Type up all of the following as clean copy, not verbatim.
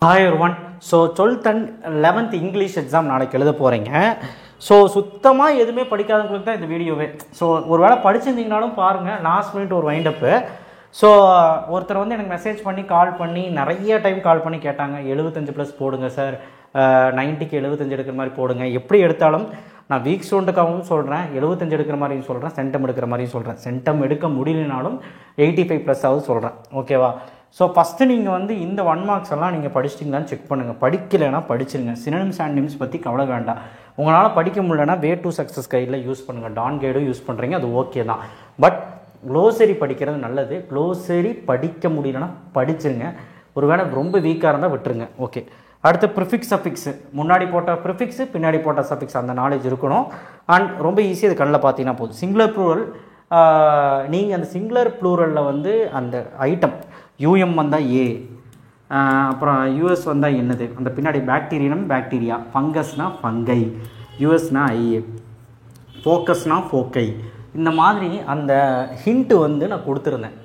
Hi everyone. So 12th and 11th English exam நாளைக்கு எழுத போகிறீங்க. ஸோ சுத்தமாக எதுவுமே படிக்காதவங்களுக்கு தான் இந்த வீடியோவே. ஸோ ஒரு வேளை படிச்சிருந்தீங்கனாலும் பாருங்கள், லாஸ்ட் மினிட் ஒரு வைண்டப்பு. ஸோ ஒருத்தர் வந்து எனக்கு மெசேஜ் பண்ணி கால் பண்ணி நிறைய டைம் கால் பண்ணி கேட்டாங்க, 75+ போடுங்க சார், 90க்கு 75 எடுக்கிற மாதிரி போடுங்க. எப்படி எடுத்தாலும் நான் வீக் ஸ்டூடெண்ட்டுக்காகவும் சொல்கிறேன், 75 எடுக்கிற மாதிரியும் சொல்கிறேன், சென்டம் எடுக்கிற மாதிரியும் சொல்கிறேன். சென்டம் எடுக்க முடியலனாலும் 85+ சொல்கிறேன். ஓகேவா? ஸோ ஃபஸ்ட்டு நீங்கள் வந்து இந்த 1 மார்க்ஸ் எல்லாம் நீங்கள் படிச்சிட்டிங்களான்னு செக் பண்ணுங்கள். படிக்கலைன்னா படிச்சிருங்க. சினோனிம்ஸ் அண்ட் நிம்ஸ் பற்றி கவலை வேண்டாம். உங்களால் படிக்க முடியலன்னா வே டு சக்ஸஸ் கைடில் யூஸ் பண்ணுங்கள். டான் கைடும் யூஸ் பண்ணுறீங்க, அது ஓகே தான். பட் க்ளோசரி படிக்கிறது நல்லது. க்ளோசரி படிக்க முடியலன்னா படிச்சிருங்க. ஒரு வேளை ரொம்ப வீக்காக இருந்தால் விட்டுருங்க. ஓகே, அடுத்து ப்ரிஃபிக்ஸ் சஃபிக்ஸு. முன்னாடி போட்ட ப்ரிஃபிக்ஸு பின்னாடி போட்ட சஃபிக்ஸ் அந்த நாலேஜ் இருக்கணும். அண்ட் ரொம்ப ஈஸி, அது கண்ணில் பார்த்தீங்கன்னா போதும். சிங்குலர் ப்ளூரல், நீங்கள் அந்த சிங்குலர் ப்ளூரலில் வந்து அந்த ஐட்டம் யூஎம் வந்தால் ஏ, அப்புறம் யூஎஸ் வந்தால் என்னது, அந்த பின்னாடி பாக்டீரியனம் பாக்டீரியா, ஃபங்கஸ்னால் ஃபங்கை, யூஎஸ்னா ஐ, ஃபோக்கஸ்னால் ஃபோக்கை. இந்த மாதிரி அந்த ஹிண்ட்டு வந்து நான் கொடுத்துருந்தேன்.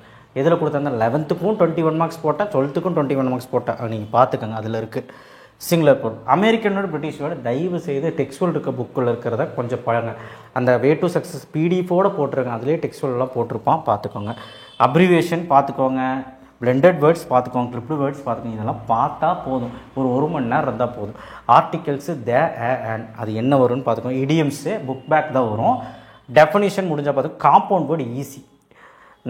எதில் கொடுத்துருந்தேன்? 11க்கும் 21 மார்க்ஸ் போட்டேன், 12க்கும் 21 மார்க்ஸ் போட்டேன். நீங்கள் பார்த்துக்கோங்க, அதில் இருக்குது சிங்குலர் ப்ளூரல். அமெரிக்கனோட பிரிட்டிஷோட தயவு செய்து டெக்ஸ்டுவல் இருக்க புக்கில் இருக்கிறத கொஞ்சம் பழங்க. அந்த வே டு சக்ஸஸ் பிடிஎஃபோடு போட்டிருக்கேன், அதிலே டெக்ஸ்டுவல்லாம் போட்டிருப்பான், பார்த்துக்கோங்க. அப்ரிவேஷன் பார்த்துக்கோங்க, பிளெண்டட் வேர்ட்ஸ் பார்த்துக்கோங்க, ட்ரிபிள் வேர்ட்ஸ் பார்த்துக்கோங்க. இதெல்லாம் பார்த்தா போதும், ஒரு மணி நேரம் இருந்தால் போதும். ஆர்டிகல்ஸு அண்ட் அது என்ன வரும்னு பார்த்துக்கோங்க. இடியம்ஸு புக் பேக் தான் வரும். டெஃபினிஷன் முடிஞ்சால் பார்த்துக்கோங்க. Compound word easy,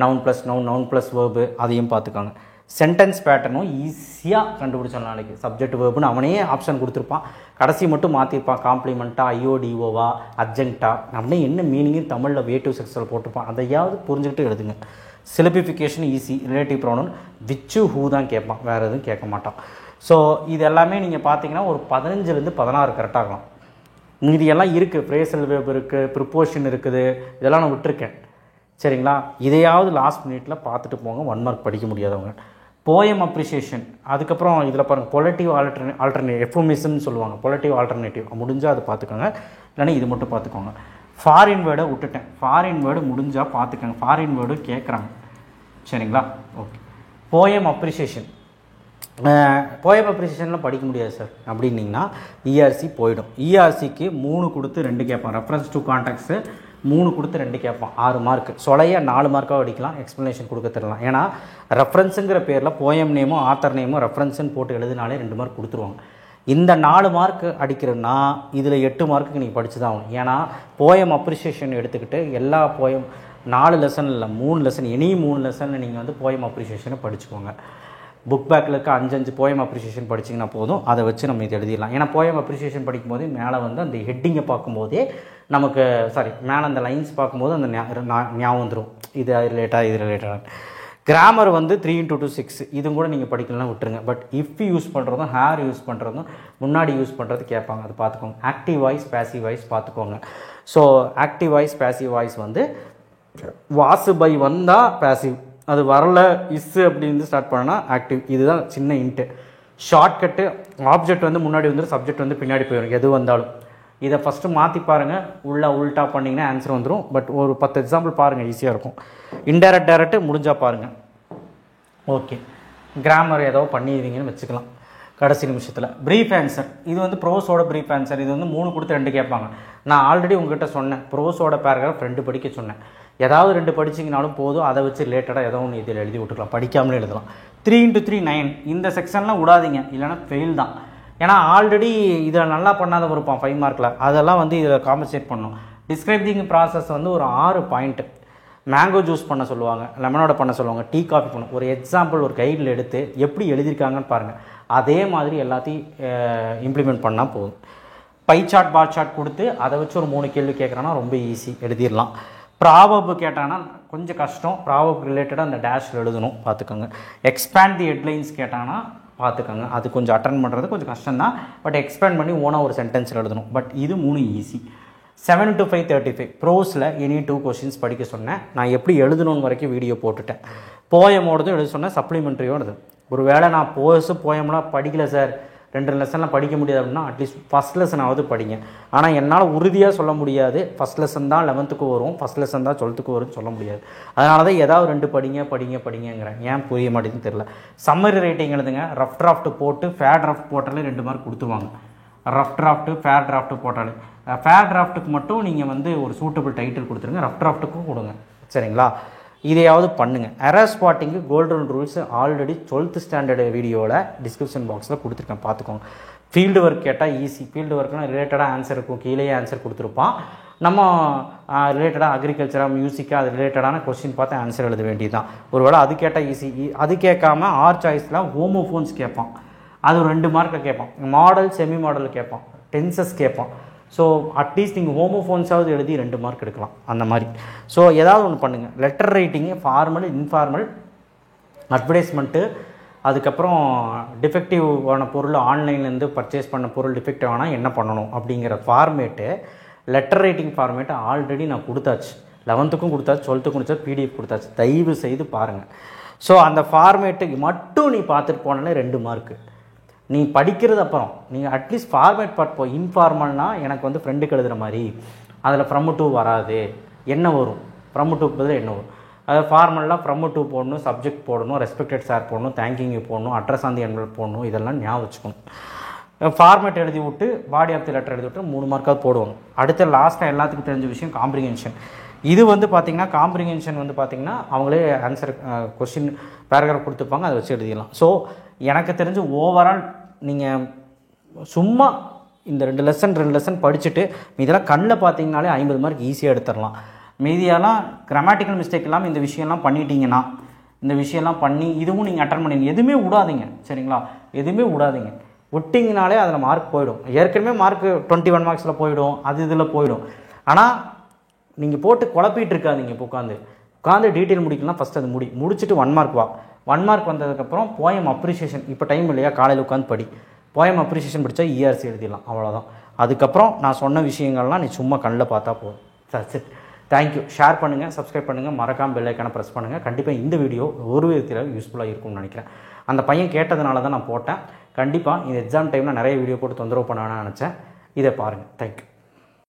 noun plus noun, noun plus verb, அதையும் பார்த்துக்கோங்க. சென்டென்ஸ் பேட்டர்னும் ஈஸியாக கண்டுபிடிச்சோம். நாளைக்கு சப்ஜெக்ட் வேர்புன்னு அவனே ஆப்ஷன் கொடுத்துருப்பான், கடைசி மட்டும் மாற்றிருப்பான். காம்ப்ளிமெண்ட்டா, ஐஓடிஓவா, அட்ஜங்க்டா அப்படின்னு என்ன மீனிங்கு தமிழில் வே டு சக்ஸஸில் போட்டிருப்பான். அதையாவது புரிஞ்சுக்கிட்டு எழுதுங்க. Syllabification easy. Relative pronoun which who தான் கேட்பான், வேறு எதுவும் கேட்க மாட்டான். ஸோ இது எல்லாமே நீங்கள் பார்த்தீங்கன்னா ஒரு 15லேருந்து 16 கரெக்டாகலாம். மீதி எல்லாம் இருக்குது. ஃப்ரேசல் வேர்ப் இருக்குது, ப்ரிப்போஷன் இருக்குது, இதெல்லாம் நான் விட்டுருக்கேன். சரிங்களா? இதையாவது லாஸ்ட் மினிட்டில் பார்த்துட்டு போங்க, 1 மார்க் படிக்க முடியாதவங்க. போயம் அப்ரிசியேஷன், அதுக்கப்புறம் இதில் பாருங்கள் பொலிட்டிவ் ஆல்டர்னேட்டிவ், எஃபோமிசம்னு சொல்லுவாங்க, பொலிட்டிவ் ஆல்டர்னேட்டிவ் முடிஞ்சால் அது பார்த்துக்கோங்க, இல்லைன்னா இது மட்டும் பார்த்துக்கோங்க. ஃபாரின் வேர்டை விட்டுட்டேன், ஃபாரின் வேர்டு முடிஞ்சால் பார்த்துக்கோங்க. ஃபாரின் வேர்டு கேட்குறாங்க. சரிங்களா? ஓகே. போயம் அப்ரிசியேஷன், போயம் அப்ரிசியேஷன்லாம் படிக்க முடியாது சார் அப்படின்னிங்கன்னா இஆர்சி போயிடும். இஆர்சிக்கு 3 கொடுத்து 2 கேட்பான். ரெஃபரன்ஸ் டு கான்டாக்ட்ஸு 3 கொடுத்து 2 கேட்பான், 6 மார்க்கு. சொலைய 4 மார்க்காக அடிக்கலாம், எக்ஸ்ப்ளனேஷன் கொடுக்க தரலாம். ஏன்னா ரெஃபரன்ஸுங்கிற பேரில் போயம் நேமும் ஆத்தர் நேமும் ரெஃபரன்ஸுன்னு போட்டு எழுதினாலே 2 மார்க் கொடுத்துருவாங்க. இந்த 4 மார்க்கு அடிக்கிறதுனா இதில் 8 மார்க்குக்கு நீங்கள் படித்து தான் ஆகணும். ஏன்னா போயம் அப்ரிசியேஷன் எடுத்துக்கிட்டு எல்லா போயம் 4 லெசன் இல்லை 3 லெசன், எனி 3 லெசனில் நீங்கள் வந்து போயம் அப்ரிசியேஷனை படிச்சுக்கோங்க. புக் பேக்கில் இருக்க 5 போயம் அப்ரிசியேஷன் படிச்சிங்கன்னா போதும், அதை வச்சு நம்ம இது எழுதிடலாம். ஏன்னா போயம் அப்ரிசியேஷன் படிக்கும்போது மேலே வந்து அந்த ஹெட்டிங்கை பார்க்கும்போதே நமக்கு மேலே அந்த லைன்ஸ் பார்க்கும்போது அந்த ஞாபகம் வந்துடும், இது ரிலேட்டாக இது ரிலேட்டடாக. கிராமர் வந்து 3 × 6, இதுவும் கூட நீங்கள் படிக்கலாம், விட்டுருங்க. பட் இஃப் யூஸ் பண்ணுறதும் ஹேர் யூஸ் பண்ணுறதும் முன்னாடி யூஸ் பண்ணுறது கேட்பாங்க, அது பார்த்துக்கோங்க. ஆக்டிவ் வாய்ஸ் பேசிவ் வாய்ஸ் பார்த்துக்கோங்க. So active voice passive voice வந்து வாசு பை வந்தால் பேசிவ், அது வரல இஸ்ஸு அப்படின்னு ஸ்டார்ட் பண்ணால் ஆக்டிவ். இதுதான் சின்ன இன்ட்டு. ஷார்ட்கட்டு, ஆப்ஜெக்ட் வந்து முன்னாடி வந்துடும், சப்ஜெக்ட் வந்து பின்னாடி போயிடும் எது வந்தாலும். இதை ஃபஸ்ட்டு மாற்றி பாருங்கள், உல்ட்டா பண்ணிங்கன்னா ஆன்சர் வந்துடும். பட் ஒரு 10 எக்ஸாம்பிள் பாருங்கள், ஈஸியாக இருக்கும். இன்டைரக்ட் டைரக்ட் முடிஞ்சால் பாருங்கள். ஓகே, கிராமர் ஏதோ பண்ணிடுவீங்கன்னு வச்சுக்கலாம் கடைசி நிமிஷத்தில். ப்ரீஃப் ஆன்சர், இது வந்து ப்ரோஸோட ப்ரீஃப் ஆன்சர். இது வந்து 3 கொடுத்து 2 கேட்பாங்க. நான் ஆல்ரெடி உங்ககிட்ட சொன்னேன், ப்ரோஸோட பேராகிராஃப் 2 படிக்க சொன்னேன். ஏதாவது 2 படிச்சிங்கனாலும் போதும், அதை வச்சு ரிலேட்டடாக ஏதோ ஒன்று இதில் எழுதி விட்டுக்கலாம், படிக்காமலே எழுதலாம். 3 × 3 9, இந்த செக்ஷன்லாம் விடாதீங்க, இல்லைனா ஃபெயில் தான். ஏன்னா ஆல்ரெடி இதில் நல்லா பண்ணாத இருப்பான் 5 மார்க்கில், அதெல்லாம் வந்து இதில் காம்பன்சேட் பண்ணணும். டிஸ்கிரைபிங் ப்ராசஸ் வந்து ஒரு 6 பாயிண்ட்டு. மேங்கோ ஜூஸ் பண்ண சொல்லுவாங்க, லெமனோட பண்ண சொல்லுவாங்க, டீ காஃபி பண்ணணும். ஒரு எக்ஸாம்பிள் ஒரு கைடில் எடுத்து எப்படி எழுதியிருக்காங்கன்னு பாருங்கள், அதே மாதிரி எல்லாத்தையும் இம்ப்ளிமெண்ட் பண்ணால் போதும். பை சார்ட் பார் சார்ட் கொடுத்து அதை வச்சு ஒரு 3 கேள்வி கேட்குறான்னா ரொம்ப ஈஸி, எழுதிடலாம். ப்ராபப் கேட்டாங்கன்னா கொஞ்சம் கஷ்டம், ப்ராபப் ரிலேட்டடாக அந்த டேஷில் எழுதணும், பார்த்துக்கோங்க. எக்ஸ்பேண்ட் தி ஹெட்லைன்ஸ் கேட்டாங்கன்னா பார்த்துக்கோங்க, அது கொஞ்சம் அட்டன் பண்ணுறது கொஞ்சம் கஷ்டம் தான். பட் எக்ஸ்பேண்ட் பண்ணி ஓனாக ஒரு சென்டென்ஸில் எழுதணும். பட் இது 3 ஈஸி. 7 × 5 35, ப்ரோஸில் எனி 2 கொஷின்ஸ் படிக்க சொன்னேன். நான் எப்படி எழுதணும்னு வரைக்கும் வீடியோ போட்டுட்டேன். போயமோடதும் எழுத சொன்னேன், சப்ளிமெண்ட்ரியோடது. ஒரு வேளை நான் போயம்லாம் படிக்கலை சார், 2 லெசன்லாம் படிக்க முடியாது அப்படின்னா அட்லீஸ்ட் ஃபஸ்ட் லெசனாவது படிங்க. ஆனால் என்னால் உறுதியாக சொல்ல முடியாது ஃபஸ்ட் லெசன் தான் 11th வரும், ஃபஸ்ட் லெசன் தான் 12th வரும்னு சொல்ல முடியாது. அதனால தான் ஏதாவது 2 படிங்கிறேன். ஏன் புரிய மாட்டேங்குதுன்னு தெரியல. சம்மரி ரைட்டிங் எழுதுங்க. ரஃப் டிராஃப்ட் போட்டு ஃபேர் டிராஃப்ட் போட்டாலே 2 மார்க் கொடுத்துருவாங்க. ரஃப் டிராஃப்ட்டு ஃபேர் டிராஃப்ட் போட்டாலே, ஃபேர் டிராஃப்ட்டுக்கு மட்டும் நீங்கள் வந்து ஒரு சூட்டபிள் டைட்டில் கொடுத்துருங்க, ரஃப் டிராஃப்ட்டுக்கும் கொடுங்க. சரிங்களா? இதையாவது பண்ணுங்கள். Error spotting golden rules already 12th standard வீடியோவில் டிஸ்கிரிப்ஷன் பாக்ஸில் கொடுத்துருக்கேன், பார்த்துக்கோங்க. ஃபீல்டு ஒர்க் கேட்டால் ஈஸி. ஃபீல்டு ஒர்க்னால் ரிலேட்டடாக ஆன்சர் இருக்கும், கீழே ஆன்சர் கொடுத்துருப்பான். நம்ம ரிலேட்டடாக அக்ரிகல்ச்சராக மியூசிக்காக அது ரிலேட்டடான கொஸ்டின் பார்த்து ஆன்சர் எழுத வேண்டியது தான். ஒருவேளை அது கேட்டால் ஈஸி. அது கேட்காம ஆர் சாய்ஸில் ஹோமோஃபோன்ஸ் கேட்பான், அது ஒரு 2 மார்க்கில் கேட்பான். மாடல் செமி மாடல் கேட்பான், டென்சஸ் கேட்பான். ஸோ அட்லீஸ்ட் நீங்கள் ஹோமோஃபோன்ஸாவது எழுதி 2 மார்க் எடுக்கலாம் அந்த மாதிரி. ஸோ ஏதாவது ஒன்று பண்ணுங்கள். Letter writing formal informal advertisement, அதுக்கப்புறம் டிஃபெக்டிவான பொருள் ஆன்லைன்லேருந்து பர்ச்சேஸ் பண்ண பொருள் டிஃபெக்டிவ் ஆனால் என்ன பண்ணணும் அப்படிங்கிற format, letter writing format already நான் கொடுத்தாச்சு. 11th கொடுத்தாச்சு, 12th கொடுத்தாச்சு, பிடிஎஃப் கொடுத்தாச்சு. தயவு செய்து பாருங்கள். ஸோ அந்த ஃபார்மேட்டுக்கு மட்டும் நீ பார்த்துட்டு போனாலே 2 மார்க்கு. நீ படிக்கிறது அப்புறம் நீங்கள் அட்லீஸ்ட் ஃபார்மேட் பார்ப்போம். இன்ஃபார்மல்னால் எனக்கு வந்து ஃப்ரெண்டுக்கு எழுதுகிற மாதிரி அதில் ஃப்ரம் டு வராது, என்ன வரும் ஃப்ரம் டுக்கு பதில் என்ன வரும். அதாவது ஃபார்மல்லாம் ஃப்ரம் டு போடணும், சப்ஜெக்ட் போடணும், ரெஸ்பெக்டட் சார் போடணும், தேங்கிங் யூ போடணும், அட்ரஸ் ஆன் தி என்வலப் போடணும். இதெல்லாம் ஞாபகம் வச்சுக்கணும். ஃபார்மேட் எழுதி விட்டு பாடி ஆஃப் தி லெட்டர் எழுதி விட்டு 3 மார்க்காவது போடுவாங்க. அடுத்த லாஸ்ட்டாக எல்லாத்துக்கும் தெரிஞ்ச விஷயம் காம்ப்ரிஹென்ஷன். இது வந்து பார்த்திங்கன்னா காம்ப்ரிஹென்ஷன் வந்து பார்த்திங்கன்னா அவங்களே ஆன்சர் கொஸ்டின் பேராகிராஃப் கொடுத்துருப்பாங்க, அதை வச்சு எழுதிடலாம். ஸோ எனக்கு தெரிஞ்சு ஓவரால் நீங்கள் சும்மா இந்த 2 லெசன் படிச்சுட்டு இதெல்லாம் கண்ணில் பார்த்தீங்கனாலே 50 மார்க் ஈஸியாக எடுத்துடலாம். மீதியெல்லாம் கிராமட்டிக்கல் மிஸ்டேக் இல்லாமல் இந்த விஷயம்லாம் பண்ணிட்டீங்கன்னா, இந்த விஷயம்லாம் பண்ணி இதுவும் நீங்கள் அட்டன் பண்ணிங்க. எதுவுமே விடாதீங்க, சரிங்களா? எதுவுமே விடாதீங்க. விட்டிங்கனாலே அதில் மார்க் போயிடும். ஏற்கனவே மார்க்கு 21 மார்க்ஸில் போயிடும், அது இதில் போயிடும். ஆனால் நீங்கள் போட்டு குழப்பிட்டு இருக்காதீங்க. இப்போ உட்காந்து டீட்டெயில் முடிக்கலாம். ஃபஸ்ட் அது முடிச்சுட்டு 1 மார்க் வா. 1 மார்க் வந்ததுக்கப்புறம் போயம் அப்ரிசியேஷன். இப்போ டைம் இல்லையா, காலையில் உட்காந்து படி. போயம் அப்ரிசியேஷன் படித்தா இஆர்சி எழுதிடலாம், அவ்வளோதான். அதுக்கப்புறம் நான் சொன்ன விஷயங்கள்லாம் நீ சும்மா கண்ணில் பார்த்தா போதும். சரி, தேங்க்யூ. ஷேர் பண்ணுங்கள், சப்ஸ்கிரைப் பண்ணுங்கள், மறக்காமல் பெல் ஐக்கானை ப்ரெஸ் பண்ணுங்கள். கண்டிப்பாக இந்த வீடியோ ஒரு விதத்தில் யூஸ்ஃபுல்லாக இருக்கும்னு நினைக்கிறேன். அந்த பையன் கேட்டதுனால தான் நான் போட்டேன். கண்டிப்பாக இந்த எக்ஸாம் டைமில் நிறைய வீடியோ போட்டு தொந்தரவு பண்ண வேணாம்னு நினச்சேன். இதை பாருங்கள். தேங்க்யூ.